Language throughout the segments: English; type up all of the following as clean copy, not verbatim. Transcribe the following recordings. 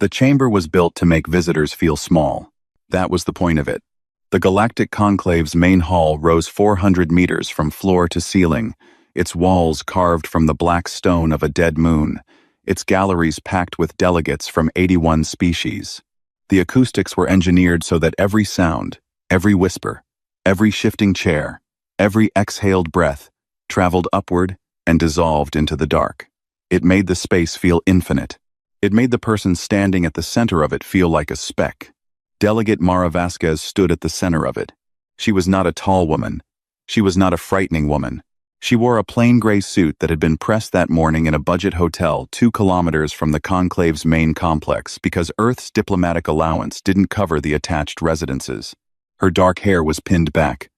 The chamber was built to make visitors feel small. That was the point of it. The Galactic Conclave's main hall rose 400 meters from floor to ceiling, its walls carved from the black stone of a dead moon, its galleries packed with delegates from 81 species. The acoustics were engineered so that every sound, every whisper, every shifting chair, every exhaled breath traveled upward and dissolved into the dark. It made the space feel infinite. It made the person standing at the center of it feel like a speck. Delegate Mara Vasquez stood at the center of it. She was not a tall woman. She was not a frightening woman. She wore a plain gray suit that had been pressed that morning in a budget hotel 2 kilometers from the Conclave's main complex because Earth's diplomatic allowance didn't cover the attached residences. Her dark hair was pinned back.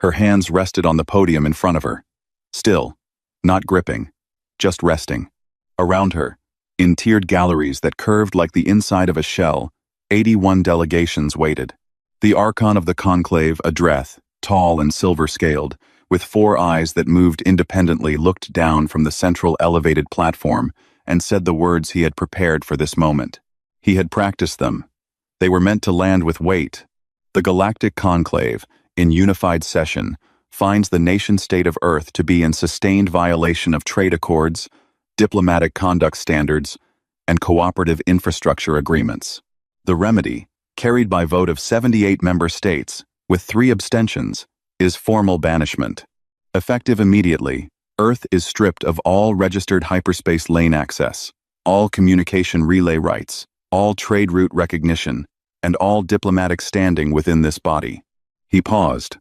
Her hands rested on the podium in front of her. Still, not gripping, just resting. Around her, in tiered galleries that curved like the inside of a shell, 81 delegations waited. The Archon of the Conclave, Adreth, tall and silver-scaled, with 4 eyes that moved independently, looked down from the central elevated platform and said the words he had prepared for this moment. He had practiced them. They were meant to land with weight. The Galactic Conclave, in unified session, finds the nation-state of Earth to be in sustained violation of trade accords, diplomatic conduct standards, and cooperative infrastructure agreements. The remedy, carried by vote of 78 member states, with 3 abstentions, is formal banishment. Effective immediately, Earth is stripped of all registered hyperspace lane access, all communication relay rights, all trade route recognition, and all diplomatic standing within this body. He paused.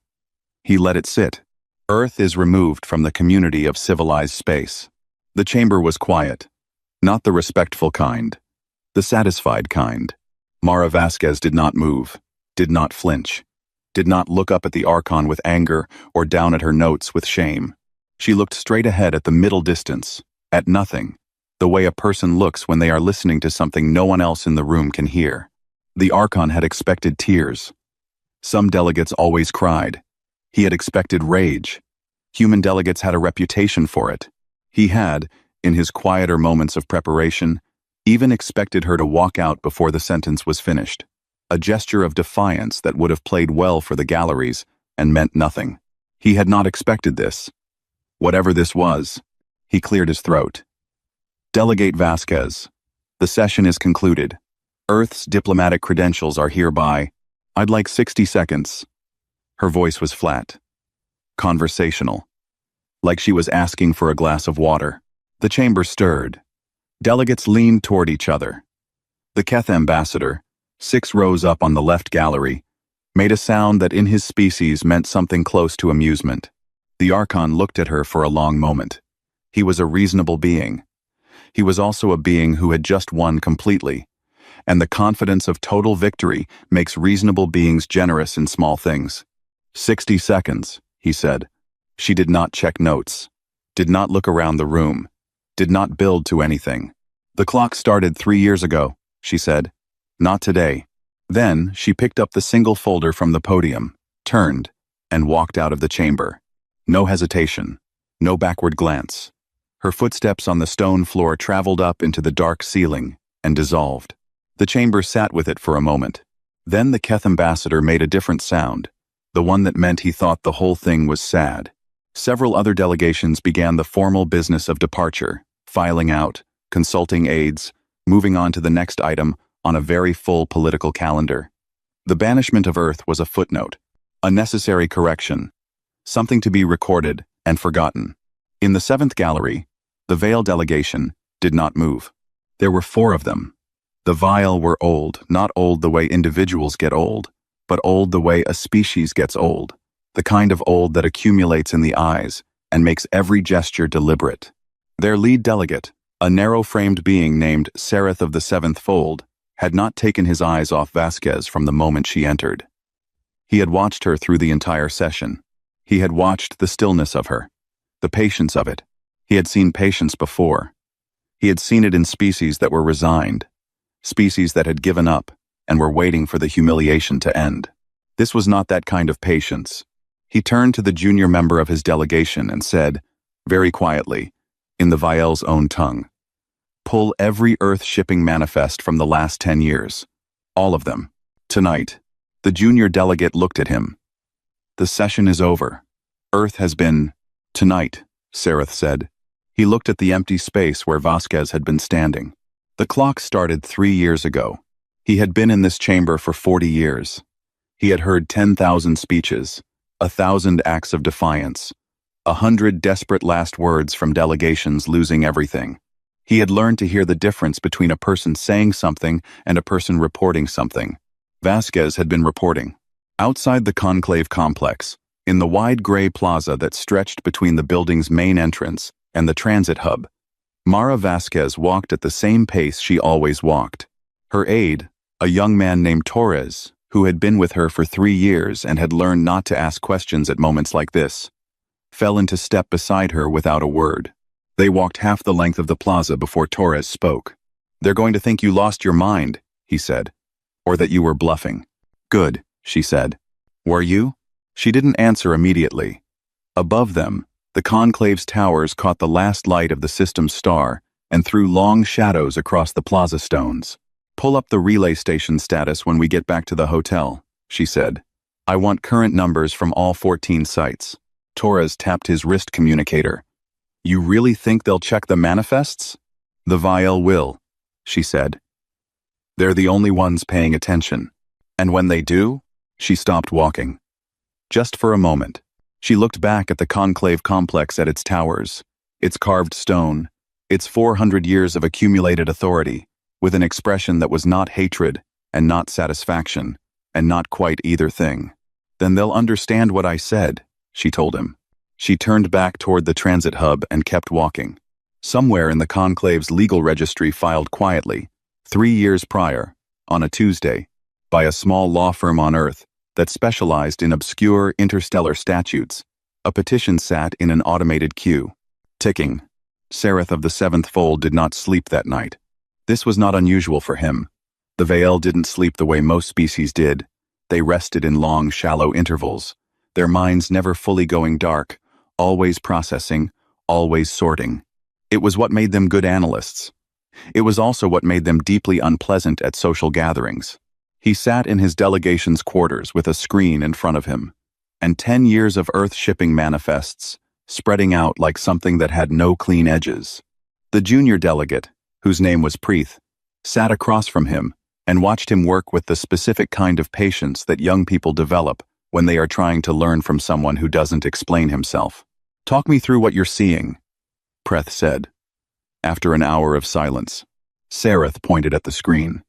He let it sit. Earth is removed from the community of civilized space. The chamber was quiet. Not the respectful kind. The satisfied kind. Mara Vasquez did not move, did not flinch, did not look up at the Archon with anger or down at her notes with shame. She looked straight ahead at the middle distance, at nothing, the way a person looks when they are listening to something no one else in the room can hear. The Archon had expected tears. Some delegates always cried. He had expected rage. Human delegates had a reputation for it. He had, in his quieter moments of preparation, even expected her to walk out before the sentence was finished, a gesture of defiance that would have played well for the galleries and meant nothing. He had not expected this. Whatever this was, he cleared his throat. Delegate Vasquez, the session is concluded. Earth's diplomatic credentials are hereby. I'd like 60 seconds. Her voice was flat, conversational, like she was asking for a glass of water. The chamber stirred. Delegates leaned toward each other. The Keth ambassador, 6 rows up on the left gallery, made a sound that in his species meant something close to amusement. The Archon looked at her for a long moment. He was a reasonable being. He was also a being who had just won completely, and the confidence of total victory makes reasonable beings generous in small things. 60 seconds, he said. She did not check notes, did not look around the room, did not build to anything. The clock started 3 years ago, she said. Not today. Then she picked up the single folder from the podium, turned, and walked out of the chamber. No hesitation, no backward glance. Her footsteps on the stone floor traveled up into the dark ceiling and dissolved. The chamber sat with it for a moment. Then the Keth ambassador made a different sound, the one that meant he thought the whole thing was sad. Several other delegations began the formal business of departure, filing out, consulting aides, moving on to the next item on a very full political calendar. The banishment of Earth was a footnote, a necessary correction, something to be recorded and forgotten. In the 7th gallery, the Veil delegation did not move. There were 4 of them. The Veil were old, not old the way individuals get old, but old the way a species gets old, the kind of old that accumulates in the eyes and makes every gesture deliberate. Their lead delegate, a narrow-framed being named Sereth of the 7th Fold, had not taken his eyes off Vasquez from the moment she entered. He had watched her through the entire session. He had watched the stillness of her, the patience of it. He had seen patience before. He had seen it in species that were resigned, species that had given up and were waiting for the humiliation to end. This was not that kind of patience. He turned to the junior member of his delegation and said, very quietly, in the Veil's own tongue, Pull every Earth shipping manifest from the last 10 years. All of them. Tonight. The junior delegate looked at him. The session is over. Earth has been... Tonight, Sareth said. He looked at the empty space where Vasquez had been standing. The clock started 3 years ago. He had been in this chamber for 40 years. He had heard 10,000 speeches, 1,000 acts of defiance, 100 desperate last words from delegations losing everything. He had learned to hear the difference between a person saying something and a person reporting something. Vasquez had been reporting. Outside the conclave complex, in the wide gray plaza that stretched between the building's main entrance and the transit hub, Mara Vasquez walked at the same pace she always walked. Her aide, a young man named Torres, who had been with her for 3 years and had learned not to ask questions at moments like this, fell into step beside her without a word. They walked half the length of the plaza before Torres spoke. "They're going to think you lost your mind," he said, "or that you were bluffing." "Good," she said. "Were you?" She didn't answer immediately. Above them, the conclave's towers caught the last light of the system's star and threw long shadows across the plaza stones. "Pull up the relay station status when we get back to the hotel," she said. "I want current numbers from all 14 sites." Torres tapped his wrist communicator. "You really think they'll check the manifests?" "The Vial will," she said. "They're the only ones paying attention. And when they do?" She stopped walking. Just for a moment, she looked back at the conclave complex at its towers, its carved stone, its 400 years of accumulated authority, with an expression that was not hatred and not satisfaction, and not quite either thing. "Then they'll understand what I said," she told him. She turned back toward the transit hub and kept walking. Somewhere in the conclave's legal registry filed quietly, 3 years prior, on a Tuesday, by a small law firm on Earth that specialized in obscure interstellar statutes, a petition sat in an automated queue. Ticking. Sareth of the Seventh Fold did not sleep that night. This was not unusual for him. The Vael didn't sleep the way most species did. They rested in long, shallow intervals, their minds never fully going dark, always processing, always sorting. It was what made them good analysts. It was also what made them deeply unpleasant at social gatherings. He sat in his delegation's quarters with a screen in front of him, and 10 years of Earth shipping manifests, spreading out like something that had no clean edges. The junior delegate, whose name was Preeth, sat across from him and watched him work with the specific kind of patience that young people develop when they are trying to learn from someone who doesn't explain himself. "Talk me through what you're seeing," Preeth said. After an hour of silence, Sareth pointed at the screen.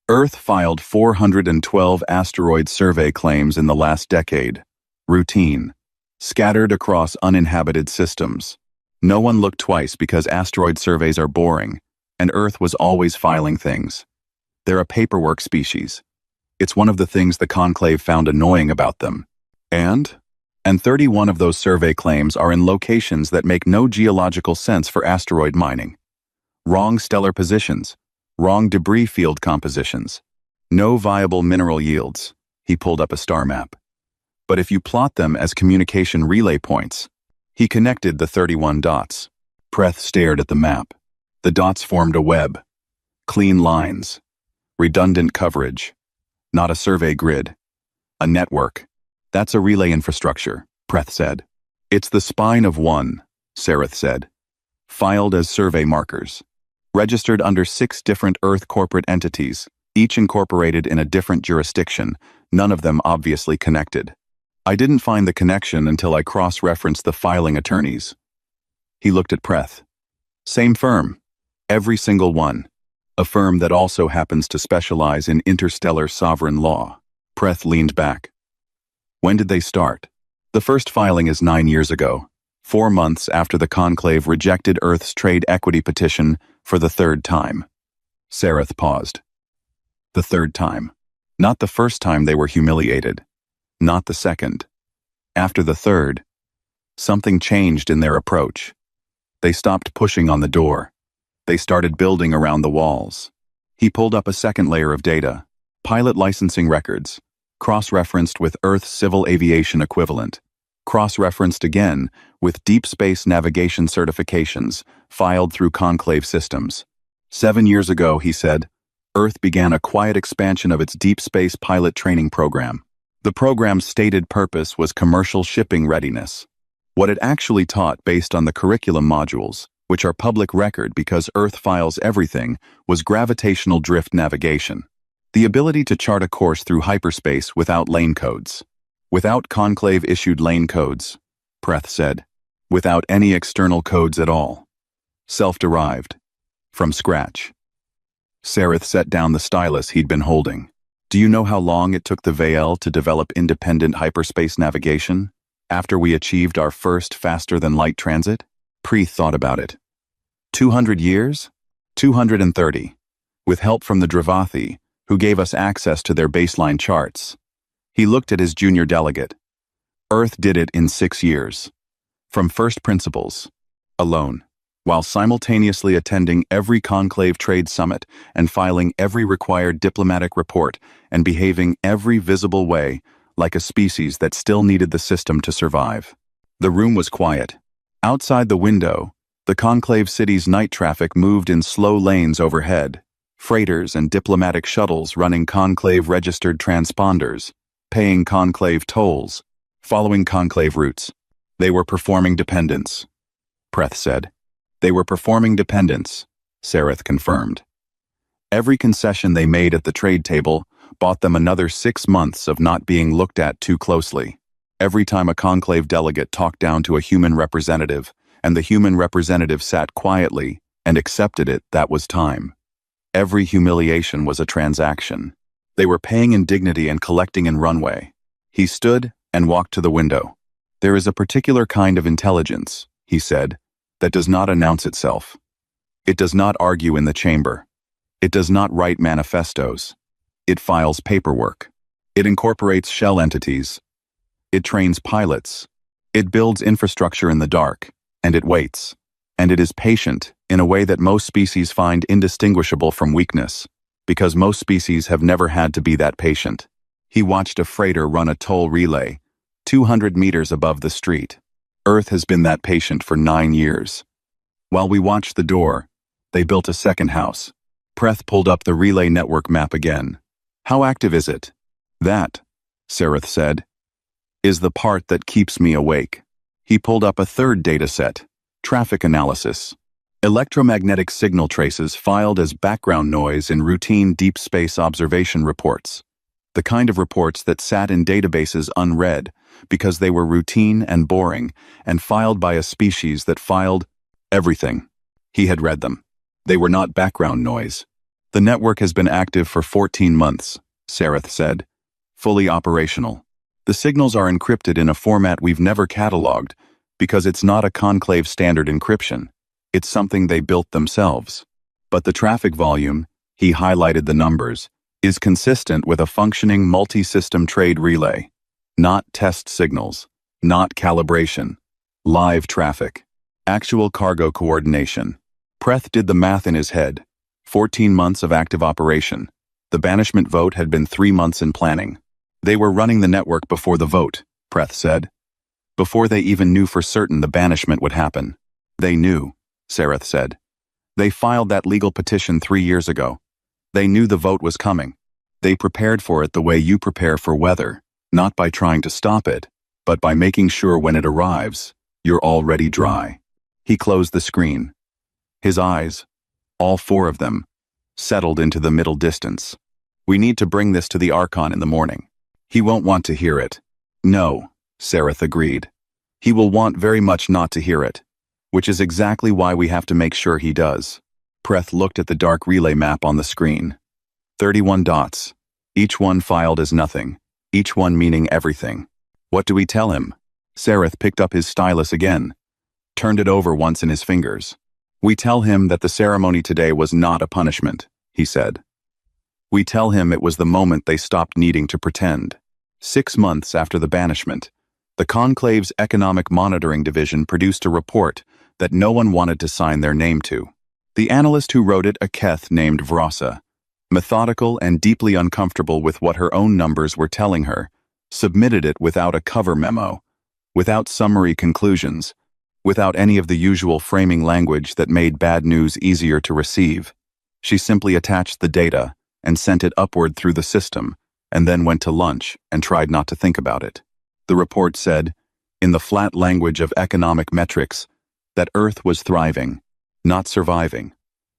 Earth filed 412 asteroid survey claims in the last decade. Routine. Scattered across uninhabited systems. No one looked twice because asteroid surveys are boring, and Earth was always filing things. They're a paperwork species. It's one of the things the Conclave found annoying about them. And 31 of those survey claims are in locations that make no geological sense for asteroid mining. Wrong stellar positions. Wrong debris field compositions. No viable mineral yields. He pulled up a star map. But if you plot them as communication relay points, he connected the 31 dots. Preeth stared at the map. The dots formed a web. Clean lines. Redundant coverage. Not a survey grid. A network. "That's a relay infrastructure," Preeth said. "It's the spine of one," Sareth said. "Filed as survey markers. Registered under 6 different Earth corporate entities, each incorporated in a different jurisdiction, none of them obviously connected. I didn't find the connection until I cross-referenced the filing attorneys." He looked at Preeth. "Same firm. Every single one. A firm that also happens to specialize in interstellar sovereign law." Preeth leaned back. "When did they start?" "The first filing is 9 years ago, 4 months after the Conclave rejected Earth's trade equity petition for the 3rd time." Sareth paused. The 3rd time. Not the first time they were humiliated. Not the second. After the 3rd, something changed in their approach. They stopped pushing on the door. They started building around the walls. He pulled up a second layer of data. Pilot licensing records, cross-referenced with Earth's civil aviation equivalent. Cross-referenced again with deep space navigation certifications filed through Conclave systems. 7 years ago, he said, Earth began a quiet expansion of its deep space pilot training program. The program's stated purpose was commercial shipping readiness. What it actually taught based on the curriculum modules, which are public record because Earth files everything, was gravitational drift navigation. The ability to chart a course through hyperspace without lane codes. Without conclave-issued lane codes, Preth said. Without any external codes at all. Self-derived. From scratch. Sareth set down the stylus he'd been holding. Do you know how long it took the Vael to develop independent hyperspace navigation? After we achieved our first faster-than-light transit? Preth thought about it. 200 years? 230. With help from the Dravathi, who gave us access to their baseline charts. He looked at his junior delegate. Earth did it in 6 years. From first principles. Alone. While simultaneously attending every conclave trade summit and filing every required diplomatic report and behaving every visible way like a species that still needed the system to survive. The room was quiet. Outside the window, the conclave city's night traffic moved in slow lanes overhead, freighters and diplomatic shuttles running conclave-registered transponders, paying conclave tolls, following conclave routes. They were performing dependence, Preth said. They were performing dependence, Sareth confirmed. Every concession they made at the trade table bought them another 6 months of not being looked at too closely. Every time a conclave delegate talked down to a human representative, and the human representative sat quietly and accepted it, that was time. Every humiliation was a transaction. They were paying in dignity and collecting in runway. He stood and walked to the window. There is a particular kind of intelligence, he said, that does not announce itself. It does not argue in the chamber. It does not write manifestos. It files paperwork. It incorporates shell entities. It trains pilots. It builds infrastructure in the dark, and it waits. And it is patient in a way that most species find indistinguishable from weakness, because most species have never had to be that patient. He watched a freighter run a toll relay, 200 meters above the street. Earth has been that patient for 9 years. While we watched the door, they built a second house. Preth pulled up the relay network map again. How active is it? That, Sareth said, is the part that keeps me awake. He pulled up a third data set, traffic analysis. Electromagnetic signal traces filed as background noise in routine deep space observation reports. The kind of reports that sat in databases unread because they were routine and boring and filed by a species that filed everything. He had read them. They were not background noise. The network has been active for 14 months, Sareth said. Fully operational. The signals are encrypted in a format we've never cataloged because it's not a conclave standard encryption. It's something they built themselves. But the traffic volume, he highlighted the numbers, is consistent with a functioning multi-system trade relay. Not test signals. Not calibration. Live traffic. Actual cargo coordination. Preth did the math in his head. 14 months of active operation. The banishment vote had been 3 months in planning. They were running the network before the vote, Preth said. Before they even knew for certain the banishment would happen. They knew, Sareth said. They filed that legal petition 3 years ago. They knew the vote was coming. They prepared for it the way you prepare for weather, not by trying to stop it, but by making sure when it arrives, you're already dry. He closed the screen. His eyes, all 4 of them, settled into the middle distance. We need to bring this to the Archon in the morning. He won't want to hear it. No, Sareth agreed. He will want very much not to hear it, which is exactly why we have to make sure he does. Preth looked at the dark relay map on the screen. 31 dots, each one filed as nothing, each one meaning everything. What do we tell him? Sareth picked up his stylus again, turned it over once in his fingers. We tell him that the ceremony today was not a punishment, he said. We tell him it was the moment they stopped needing to pretend. 6 months after the banishment, the Conclave's Economic Monitoring Division produced a report that no one wanted to sign their name to. The analyst who wrote it, a Keth named Vrasa, methodical and deeply uncomfortable with what her own numbers were telling her, submitted it without a cover memo, without summary conclusions, without any of the usual framing language that made bad news easier to receive. She simply attached the data and sent it upward through the system, and then went to lunch and tried not to think about it. The report said, in the flat language of economic metrics, that Earth was thriving, not surviving,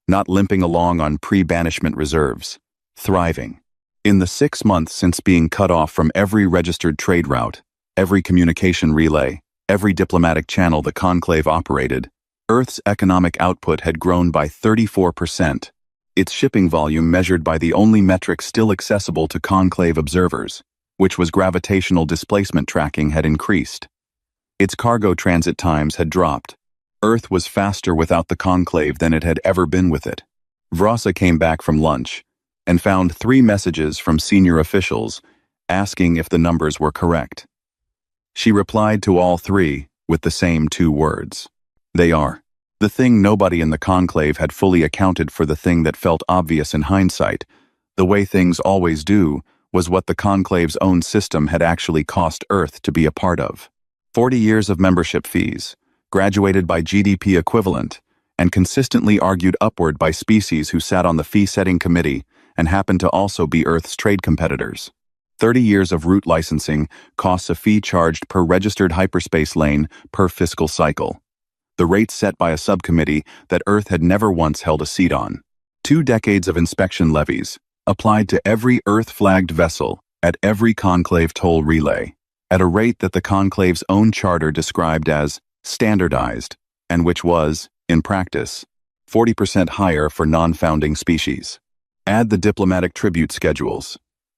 not limping along on pre-banishment reserves, thriving. In the 6 months since being cut off from every registered trade route, every communication relay, every diplomatic channel the conclave operated, Earth's economic output had grown by 34%. Its shipping volume measured by the only metric still accessible to conclave observers, which was gravitational displacement tracking, had increased. Its cargo transit times had dropped. Earth was faster without the conclave than it had ever been with it. Vrasa came back from lunch and found 3 messages from senior officials asking if the numbers were correct. She replied to all 3 with the same 2 words. They are. The thing nobody in the conclave had fully accounted for, the thing that felt obvious in hindsight, the way things always do, was what the conclave's own system had actually cost Earth to be a part of. 40 years of membership fees, graduated by GDP equivalent, and consistently argued upward by species who sat on the fee-setting committee and happened to also be Earth's trade competitors. 30 years of route licensing costs a fee charged per registered hyperspace lane per fiscal cycle. The rate set by a subcommittee that Earth had never once held a seat on. 2 decades of inspection levies, applied to every Earth-flagged vessel at every conclave toll relay, at a rate that the conclave's own charter described as standardized, and which was, in practice, 40% higher for non-founding species. Add the diplomatic tribute schedules.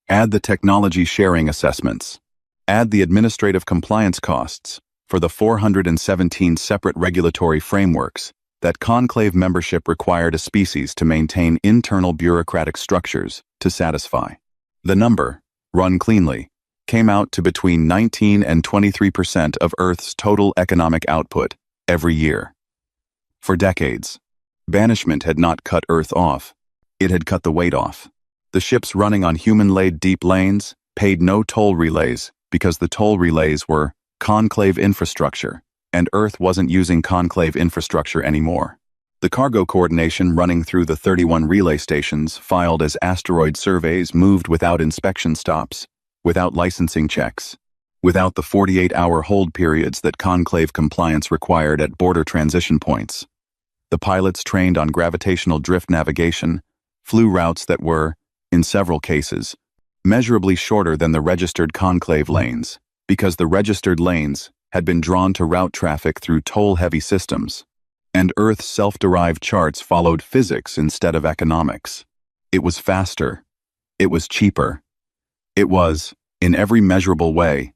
Add the technology sharing assessments. Add the administrative compliance costs for the 417 separate regulatory frameworks that conclave membership required a species to maintain internal bureaucratic structures to satisfy. The number, run cleanly, came out to between 19 and 23% of Earth's total economic output every year. For decades, banishment had not cut Earth off. It had cut the weight off. The ships running on human-laid deep lanes paid no toll relays because the toll relays were conclave infrastructure, and Earth wasn't using conclave infrastructure anymore. The cargo coordination running through the 31 relay stations filed as asteroid surveys moved without inspection stops, without licensing checks, without the 48-hour hold periods that conclave compliance required at border transition points. The pilots trained on gravitational drift navigation flew routes that were, in several cases, measurably shorter than the registered conclave lanes, because the registered lanes had been drawn to route traffic through toll-heavy systems, and Earth's self-derived charts followed physics instead of economics. It was faster. It was cheaper. It was, in every measurable way,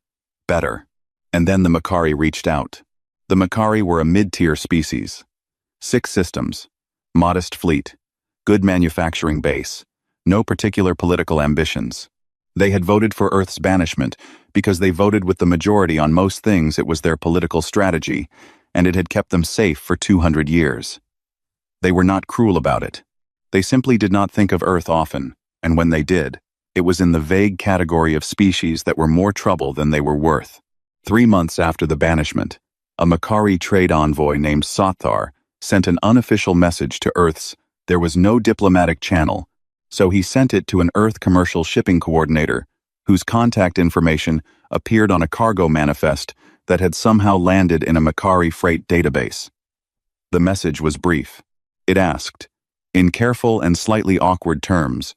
better. And then the Makari reached out. The Makari were a mid-tier species. 6 systems, modest fleet, good manufacturing base, no particular political ambitions. They had voted for Earth's banishment because they voted with the majority on most things. It was their political strategy, and it had kept them safe for 200 years. They were not cruel about it. They simply did not think of Earth often, and when they did, it was in the vague category of species that were more trouble than they were worth. 3 months after the banishment, a Makari trade envoy named Sothar sent an unofficial message to Earth's. There was no diplomatic channel, so he sent it to an Earth commercial shipping coordinator, whose contact information appeared on a cargo manifest that had somehow landed in a Makari freight database. The message was brief. It asked, in careful and slightly awkward terms,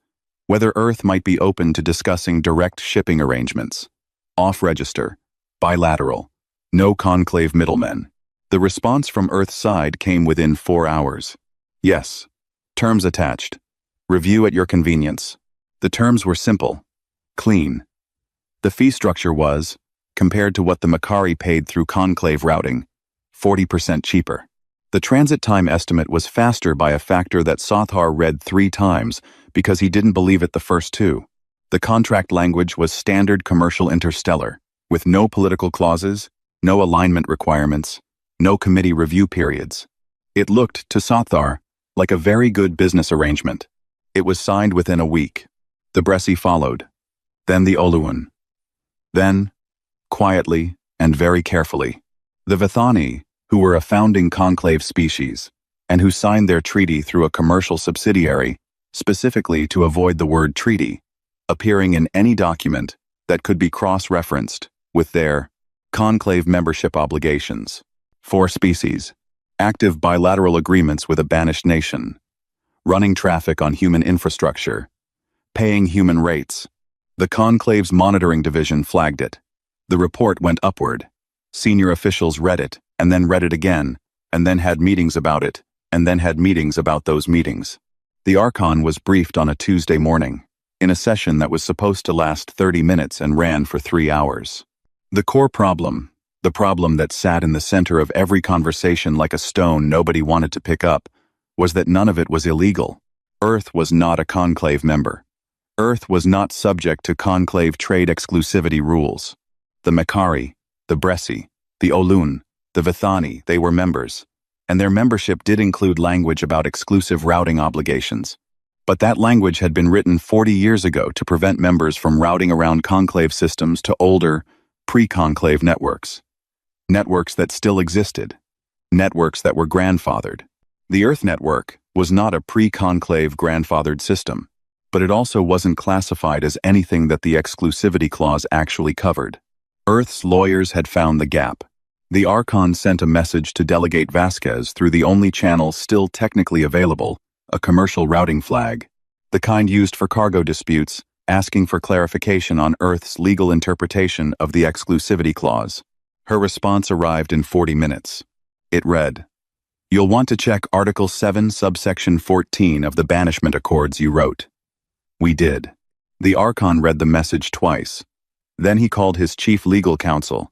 whether Earth might be open to discussing direct shipping arrangements. Off-register, bilateral, no conclave middlemen. The response from Earth's side came within 4 hours. Yes. Terms attached. Review at your convenience. The terms were simple. Clean. The fee structure was, compared to what the Makari paid through conclave routing, 40% cheaper. The transit time estimate was faster by a factor that Sothar read 3 times because he didn't believe it the first 2. The contract language was standard commercial interstellar, with no political clauses, no alignment requirements, no committee review periods. It looked, to Sothar, like a very good business arrangement. It was signed within a week. The Bressi followed. Then the Oluwan. Then, quietly and very carefully, the Vithani, who were a founding conclave species, and who signed their treaty through a commercial subsidiary, specifically to avoid the word treaty appearing in any document that could be cross-referenced with their conclave membership obligations. 4 species. Active bilateral agreements with a banished nation. Running traffic on human infrastructure. Paying human rates. The conclave's monitoring division flagged it. The report went upward. Senior officials read it, and then read it again, and then had meetings about it, and then had meetings about those meetings. The Archon was briefed on a Tuesday morning, in a session that was supposed to last 30 minutes and ran for 3 hours. The core problem, the problem that sat in the center of every conversation like a stone nobody wanted to pick up, was that none of it was illegal. Earth was not a conclave member. Earth was not subject to conclave trade exclusivity rules. The Makari, the Bressi, the Olun, the Vithani, they were members, and their membership did include language about exclusive routing obligations. But that language had been written 40 years ago to prevent members from routing around conclave systems to older, pre-conclave networks. Networks that still existed. Networks that were grandfathered. The Earth network was not a pre-conclave grandfathered system, but it also wasn't classified as anything that the exclusivity clause actually covered. Earth's lawyers had found the gap. The Archon sent a message to Delegate Vasquez through the only channel still technically available, a commercial routing flag, the kind used for cargo disputes, asking for clarification on Earth's legal interpretation of the exclusivity clause. Her response arrived in 40 minutes. It read, "You'll want to check Article 7, subsection 14 of the Banishment Accords you wrote." We did. The Archon read the message twice. Then he called his chief legal counsel.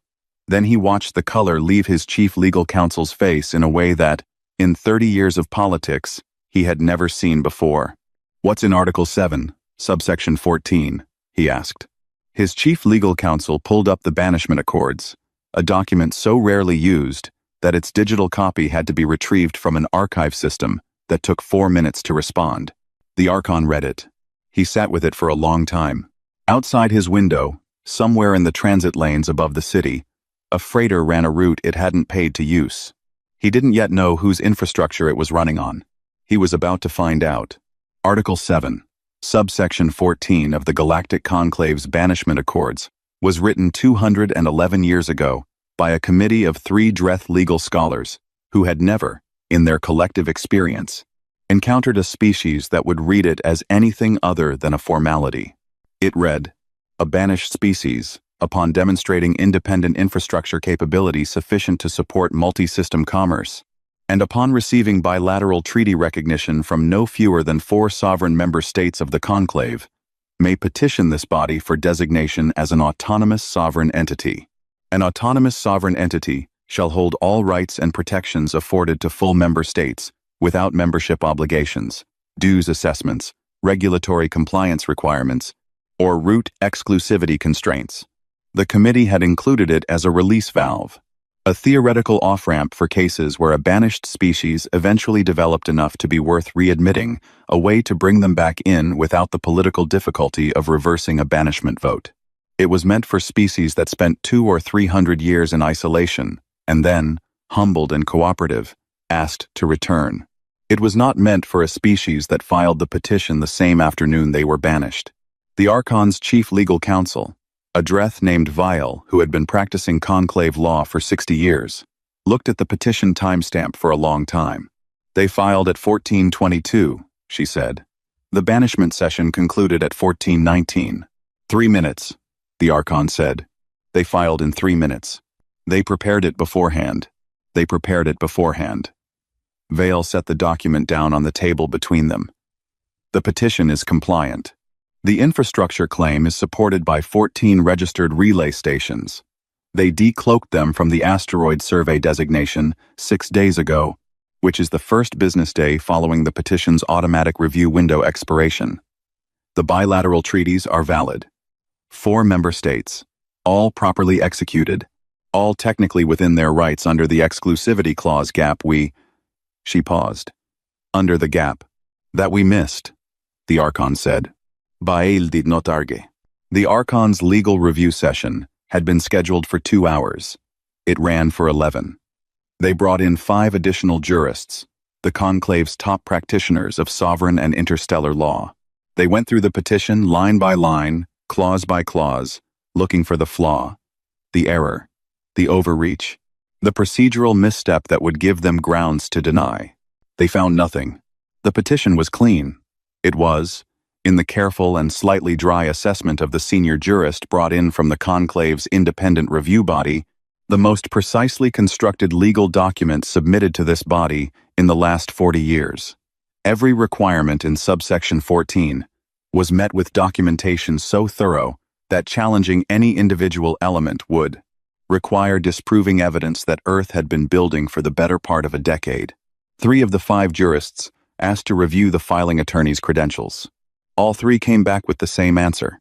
Then he watched the color leave his chief legal counsel's face in a way that, in 30 years of politics, he had never seen before. "What's in Article 7, subsection 14, he asked. His chief legal counsel pulled up the Banishment Accords, a document so rarely used that its digital copy had to be retrieved from an archive system that took 4 minutes to respond. The Archon read it. He sat with it for a long time. Outside his window, somewhere in the transit lanes above the city, a freighter ran a route it hadn't paid to use. He didn't yet know whose infrastructure it was running on. He was about to find out. Article 7, subsection 14 of the Galactic Conclave's Banishment Accords was written 211 years ago by a committee of 3 Dreth legal scholars who had never, in their collective experience, encountered a species that would read it as anything other than a formality. It read, "A banished species, upon demonstrating independent infrastructure capability sufficient to support multi-system commerce, and upon receiving bilateral treaty recognition from no fewer than 4 sovereign member states of the conclave, may petition this body for designation as an autonomous sovereign entity. An autonomous sovereign entity shall hold all rights and protections afforded to full member states without membership obligations, dues assessments, regulatory compliance requirements, or route exclusivity constraints." The committee had included it as a release valve, a theoretical off-ramp for cases where a banished species eventually developed enough to be worth readmitting, a way to bring them back in without the political difficulty of reversing a banishment vote. It was meant for species that spent 200 or 300 years in isolation, and then, humbled and cooperative, asked to return. It was not meant for a species that filed the petition the same afternoon they were banished. The Archon's chief legal counsel, a Dreth named Vial who had been practicing conclave law for 60 years, looked at the petition timestamp for a long time. "They filed at 1422, she said. "The banishment session concluded at 1419. 3 minutes, the Archon said. "They filed in 3 minutes. They prepared it beforehand. They prepared it beforehand." Vale set the document down on the table between them. "The petition is compliant. The infrastructure claim is supported by 14 registered relay stations. They decloaked them from the asteroid survey designation 6 days ago, which is the first business day following the petition's automatic review window expiration. The bilateral treaties are valid. 4 member states, all properly executed, all technically within their rights under the exclusivity clause gap She paused. "Under the gap. That we missed," the Archon said. Bael did not argue. The Archon's legal review session had been scheduled for 2 hours. It ran for 11. They brought in 5 additional jurists, the conclave's top practitioners of sovereign and interstellar law. They went through the petition line by line, clause by clause, looking for the flaw, the error, the overreach, the procedural misstep that would give them grounds to deny. They found nothing. The petition was clean. It was, in the careful and slightly dry assessment of the senior jurist brought in from the conclave's independent review body, the most precisely constructed legal document submitted to this body in the last 40 years. Every requirement in subsection 14 was met with documentation so thorough that challenging any individual element would require disproving evidence that Earth had been building for the better part of a decade. 3 of the 5 jurists asked to review the filing attorney's credentials. All 3 came back with the same answer.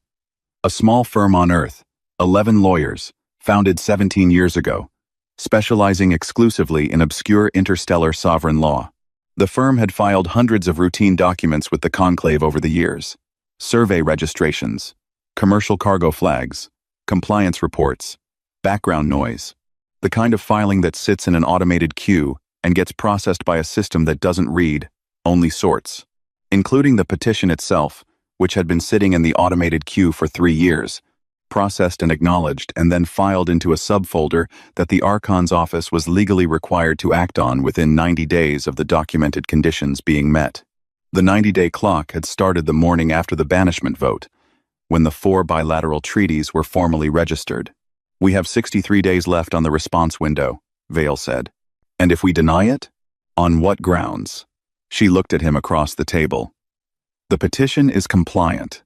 A small firm on Earth, 11 lawyers, founded 17 years ago, specializing exclusively in obscure interstellar sovereign law. The firm had filed hundreds of routine documents with the conclave over the years: survey registrations, commercial cargo flags, compliance reports, background noise, the kind of filing that sits in an automated queue and gets processed by a system that doesn't read, only sorts. Including the petition itself, which had been sitting in the automated queue for 3 years, processed and acknowledged and then filed into a subfolder that the Archon's office was legally required to act on within 90 days of the documented conditions being met. The 90-day clock had started the morning after the banishment vote, when the 4 bilateral treaties were formally registered. "We have 63 days left on the response window," Vale said. "And if we deny it? On what grounds?" She looked at him across the table. "The petition is compliant.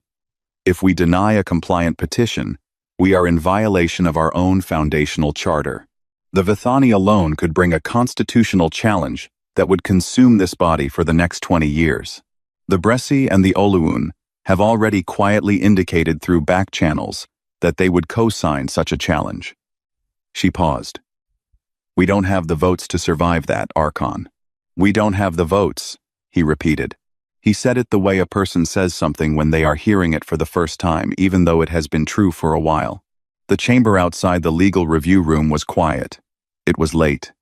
If we deny a compliant petition, we are in violation of our own foundational charter. The Vithani alone could bring a constitutional challenge that would consume this body for the next 20 years. The Bressi and the Oluun have already quietly indicated through back channels that they would co-sign such a challenge." She paused. "We don't have the votes to survive that, Archon." "We don't have the votes," he repeated. He said it the way a person says something when they are hearing it for the first time, even though it has been true for a while. The chamber outside the legal review room was quiet. It was late.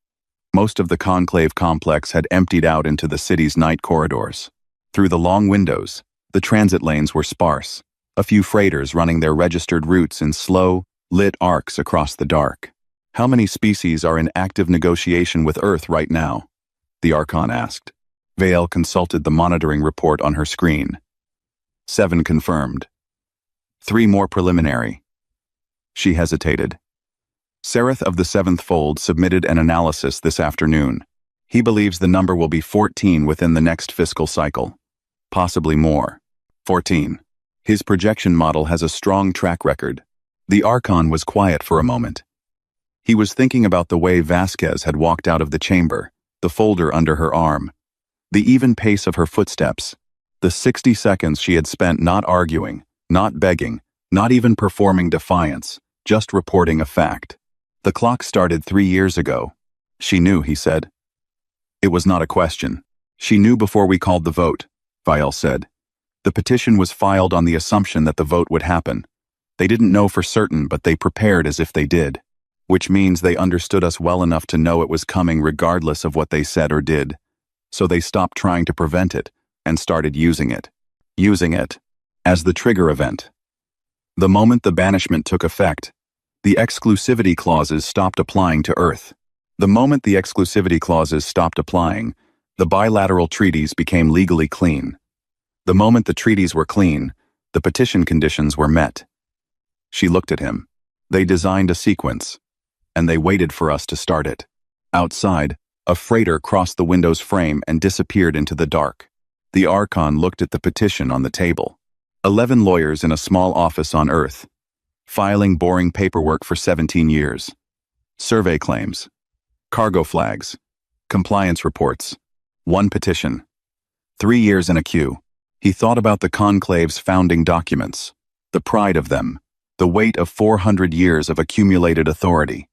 Most of the conclave complex had emptied out into the city's night corridors. Through the long windows, the transit lanes were sparse, a few freighters running their registered routes in slow, lit arcs across the dark. "How many species are in active negotiation with Earth right now?" the Archon asked. Vale consulted the monitoring report on her screen. 7 confirmed. 3 more preliminary. She hesitated. Sereth of the 7th Fold submitted an analysis this afternoon. He believes the number will be 14 within the next fiscal cycle. Possibly more. 14. His projection model has a strong track record. The Archon was quiet for a moment. He was thinking about the way Vasquez had walked out of the chamber, the folder under her arm, the even pace of her footsteps, the 60 seconds she had spent not arguing, not begging, not even performing defiance, just reporting a fact. The clock started 3 years ago. She knew, he said. It was not a question. She knew before we called the vote, Vial said. The petition was filed on the assumption that the vote would happen. They didn't know for certain, but they prepared as if they did. Which means they understood us well enough to know it was coming regardless of what they said or did. So they stopped trying to prevent it and started using it. Using it as the trigger event. The moment the banishment took effect, the exclusivity clauses stopped applying to Earth. The moment the exclusivity clauses stopped applying, the bilateral treaties became legally clean. The moment the treaties were clean, the petition conditions were met. She looked at him. They designed a sequence, and they waited for us to start it. Outside, a freighter crossed the window's frame and disappeared into the dark. The Archon looked at the petition on the table. 11 lawyers in a small office on Earth, filing boring paperwork for 17 years. Survey claims, cargo flags, compliance reports, 1 petition, 3 years in a queue. He thought about the conclave's founding documents, the pride of them, the weight of 400 years of accumulated authority.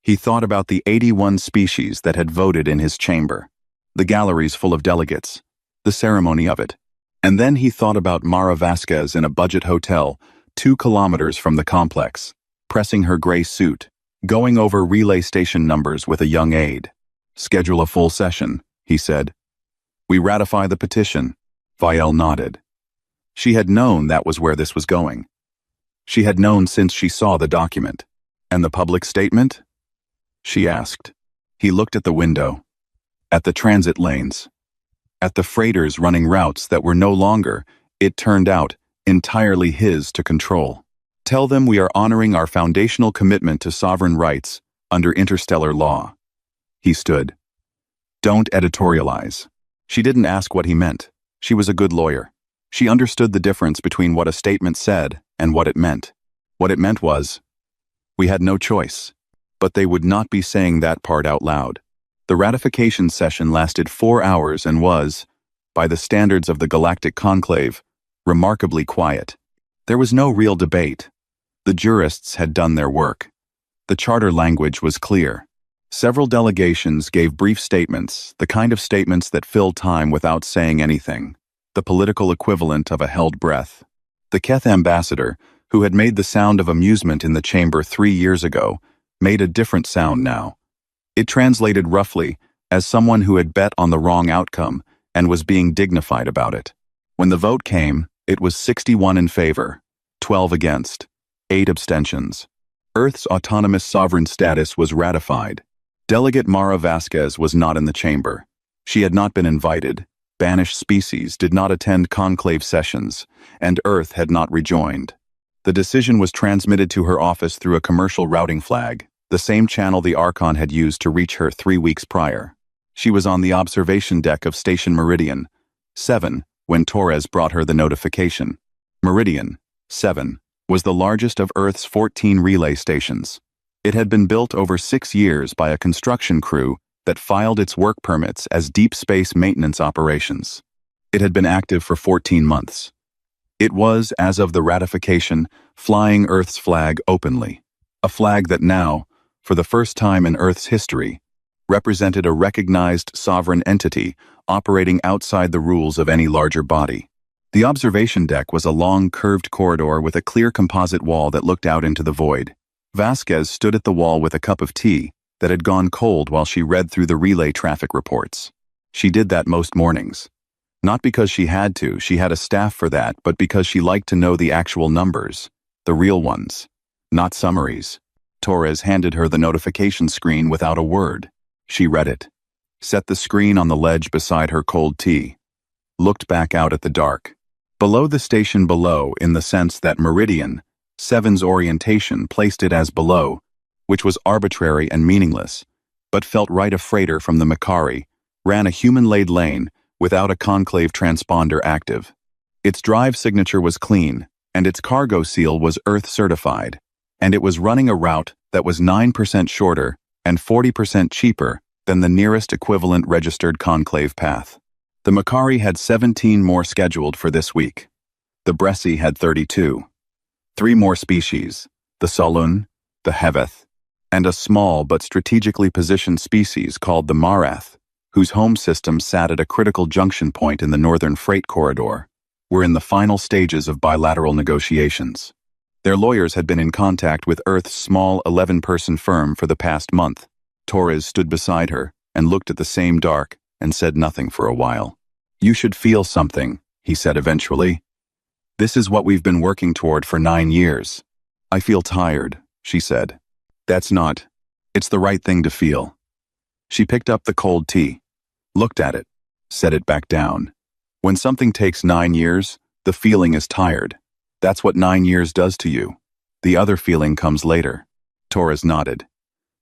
He thought about the 81 species that had voted in his chamber, the galleries full of delegates, the ceremony of it. And then he thought about Mara Vasquez in a budget hotel 2 kilometers from the complex, pressing her gray suit, going over relay station numbers with a young aide. "Schedule a full session," he said. We ratify the petition. Vielle nodded. She had known that was where this was going. She had known since she saw the document. And the public statement? She asked. He looked at the window. At the transit lanes. At the freighters running routes that were no longer, it turned out, entirely his to control. Tell them we are honoring our foundational commitment to sovereign rights under interstellar law. He stood. Don't editorialize. She didn't ask what he meant. She was a good lawyer. She understood the difference between what a statement said and what it meant. What it meant was, we had no choice. But they would not be saying that part out loud. The ratification session lasted 4 hours and was, by the standards of the Galactic Conclave, remarkably quiet. There was no real debate. The jurists had done their work. The charter language was clear. Several delegations gave brief statements, the kind of statements that filled time without saying anything, the political equivalent of a held breath. The Keth ambassador, who had made the sound of amusement in the chamber 3 years ago, made a different sound now. It translated roughly as someone who had bet on the wrong outcome and was being dignified about it. When the vote came, it was 61 in favor, 12 against, 8 abstentions. Earth's autonomous sovereign status was ratified. Delegate Mara Vasquez was not in the chamber. She had not been invited. Banished species did not attend conclave sessions, and Earth had not rejoined. The decision was transmitted to her office through a commercial routing flag, the same channel the Archon had used to reach her 3 weeks prior. She was on the observation deck of Station Meridian 7 when Torres brought her the notification. Meridian 7 was the largest of Earth's 14 relay stations. It had been built over 6 years by a construction crew that filed its work permits as deep space maintenance operations. It had been active for 14 months. It was, as of the ratification, flying Earth's flag openly, a flag that now, for the first time in Earth's history, represented a recognized sovereign entity operating outside the rules of any larger body. The observation deck was a long, curved corridor with a clear composite wall that looked out into the void. Vasquez stood at the wall with a cup of tea that had gone cold while she read through the relay traffic reports. She did that most mornings. Not because she had to, she had a staff for that, but because she liked to know the actual numbers, the real ones, not summaries. Torres handed her the notification screen without a word. She read it, set the screen on the ledge beside her cold tea, looked back out at the dark. Below the station below, in the sense that Meridian 7's orientation placed it as below, which was arbitrary and meaningless, but felt right a freighter from the Macquarie, ran a human-laid lane without a conclave transponder active. Its drive signature was clean, and its cargo seal was Earth-certified, and it was running a route that was 9% shorter and 40% cheaper than the nearest equivalent registered conclave path. The Macquarie had 17 more scheduled for this week. The Bressie had 32. 3 more species, the Sulun, the Heveth, and a small but strategically positioned species called the Marath, whose home system sat at a critical junction point in the northern freight corridor, were in the final stages of bilateral negotiations. Their lawyers had been in contact with Earth's small 11-person firm for the past month. Torres stood beside her and looked at the same dark and said nothing for a while. You should feel something, he said eventually. This is what we've been working toward for 9 years. I feel tired, she said. That's not. It's the right thing to feel. She picked up the cold tea, looked at it, set it back down. When something takes 9 years, the feeling is tired. That's what 9 years does to you. The other feeling comes later. Torres nodded.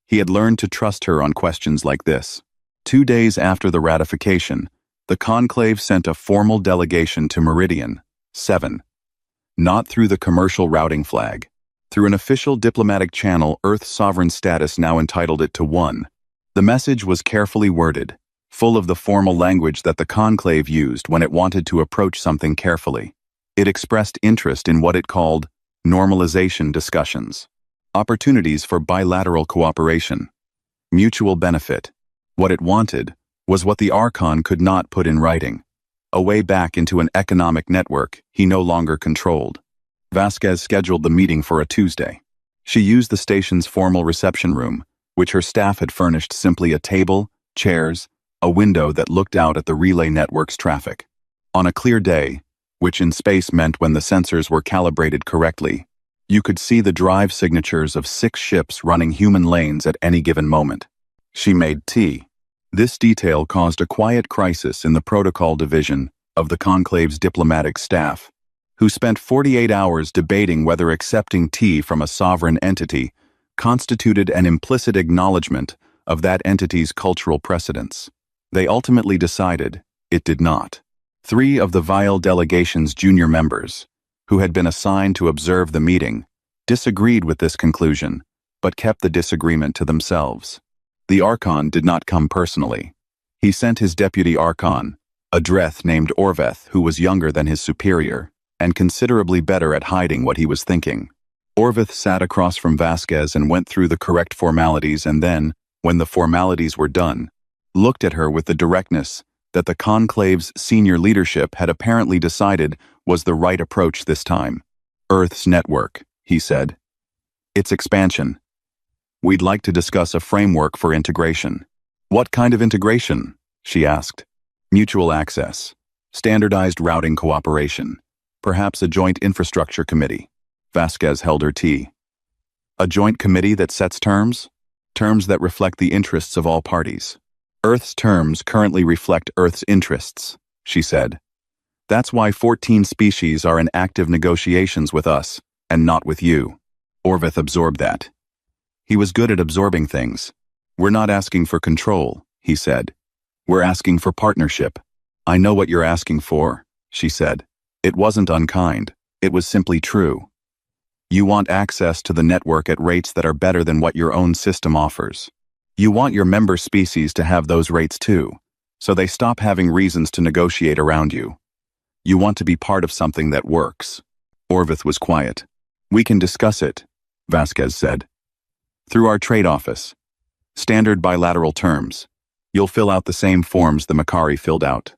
He had learned to trust her on questions like this. 2 days after the ratification, the conclave sent a formal delegation to Meridian 7. Not through the commercial routing flag. Through an official diplomatic channel, Earth's sovereign status now entitled it to 1. The message was carefully worded, full of the formal language that the conclave used when it wanted to approach something carefully. It expressed interest in what it called normalization discussions, opportunities for bilateral cooperation, mutual benefit. What it wanted was what the Archon could not put in writing, a way back into an economic network he no longer controlled. Vasquez scheduled the meeting for a Tuesday. She used the station's formal reception room, which her staff had furnished simply a table, chairs, a window that looked out at the relay network's traffic. On a clear day, which in space meant when the sensors were calibrated correctly, you could see the drive signatures of 6 ships running human lanes at any given moment. She made tea. This detail caused a quiet crisis in the protocol division of the conclave's diplomatic staff, who spent 48 hours debating whether accepting tea from a sovereign entity constituted an implicit acknowledgement of that entity's cultural precedents. They ultimately decided it did not. 3 of the Vile delegation's junior members, who had been assigned to observe the meeting, disagreed with this conclusion, but kept the disagreement to themselves. The Archon did not come personally. He sent his deputy Archon, a Dreth named Orveth, who was younger than his superior, and considerably better at hiding what he was thinking. Orveth sat across from Vasquez and went through the correct formalities and then, when the formalities were done, looked at her with the directness that the conclave's senior leadership had apparently decided was the right approach this time. Earth's network, he said. Its expansion. We'd like to discuss a framework for integration. What kind of integration? She asked. Mutual access. Standardized routing cooperation. Perhaps a joint infrastructure committee. Vasquez held her tea. A joint committee that sets terms? Terms that reflect the interests of all parties. Earth's terms currently reflect Earth's interests, she said. That's why 14 species are in active negotiations with us, and not with you. Orveth absorbed that. He was good at absorbing things. We're not asking for control, he said. We're asking for partnership. I know what you're asking for, she said. It wasn't unkind. It was simply true. You want access to the network at rates that are better than what your own system offers. You want your member species to have those rates too, so they stop having reasons to negotiate around you. You want to be part of something that works. Orveth was quiet. We can discuss it, Vasquez said. Through our trade office. Standard bilateral terms. You'll fill out the same forms the Makari filled out.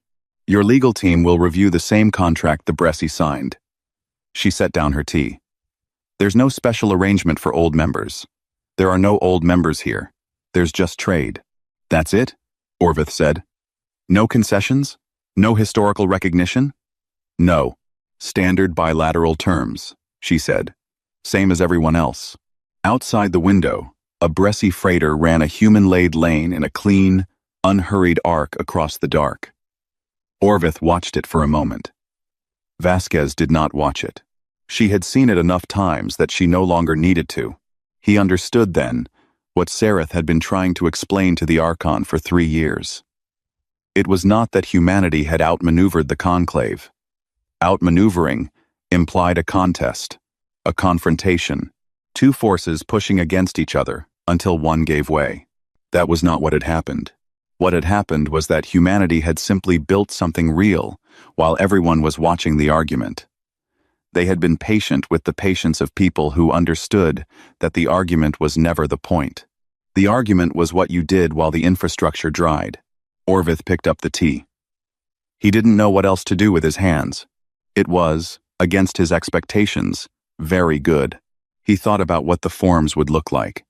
Your legal team will review the same contract the Bresci signed. She set down her tea. There's no special arrangement for old members. There are no old members here. There's just trade. That's it? Orveth said. No concessions? No historical recognition? No. Standard bilateral terms, she said. Same as everyone else. Outside the window, a Bresci freighter ran a human-laid lane in a clean, unhurried arc across the dark. Orveth watched it for a moment. Vasquez did not watch it. She had seen it enough times that she no longer needed to. He understood then what Sareth had been trying to explain to the Archon for 3 years. It was not that humanity had outmaneuvered the Conclave. Outmaneuvering implied a contest, a confrontation, 2 forces pushing against each other until one gave way. That was not what had happened. What had happened was that humanity had simply built something real while everyone was watching the argument. They had been patient with the patience of people who understood that the argument was never the point. The argument was what you did while the infrastructure dried. Orveth picked up the tea. He didn't know what else to do with his hands. It was, against his expectations, very good. He thought about what the forms would look like.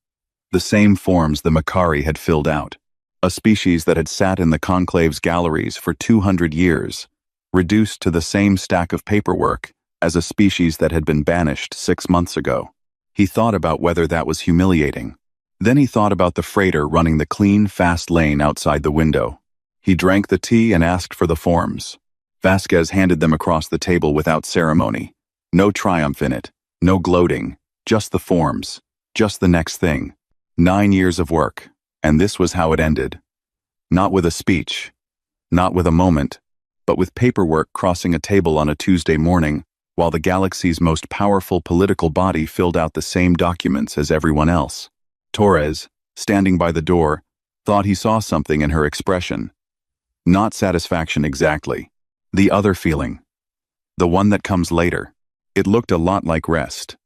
The same forms the Makari had filled out. A species that had sat in the Conclave's galleries for 200 years, reduced to the same stack of paperwork as a species that had been banished 6 months ago. He thought about whether that was humiliating. Then he thought about the freighter running the clean, fast lane outside the window. He drank the tea and asked for the forms. Vasquez handed them across the table without ceremony. No triumph in it, no gloating, just the forms, just the next thing. 9 years of work, and this was how it ended. Not with a speech, not with a moment, but with paperwork crossing a table on a Tuesday morning, while the galaxy's most powerful political body filled out the same documents as everyone else. Torres, standing by the door, thought he saw something in her expression. Not satisfaction exactly. The other feeling. The one that comes later. It looked a lot like rest.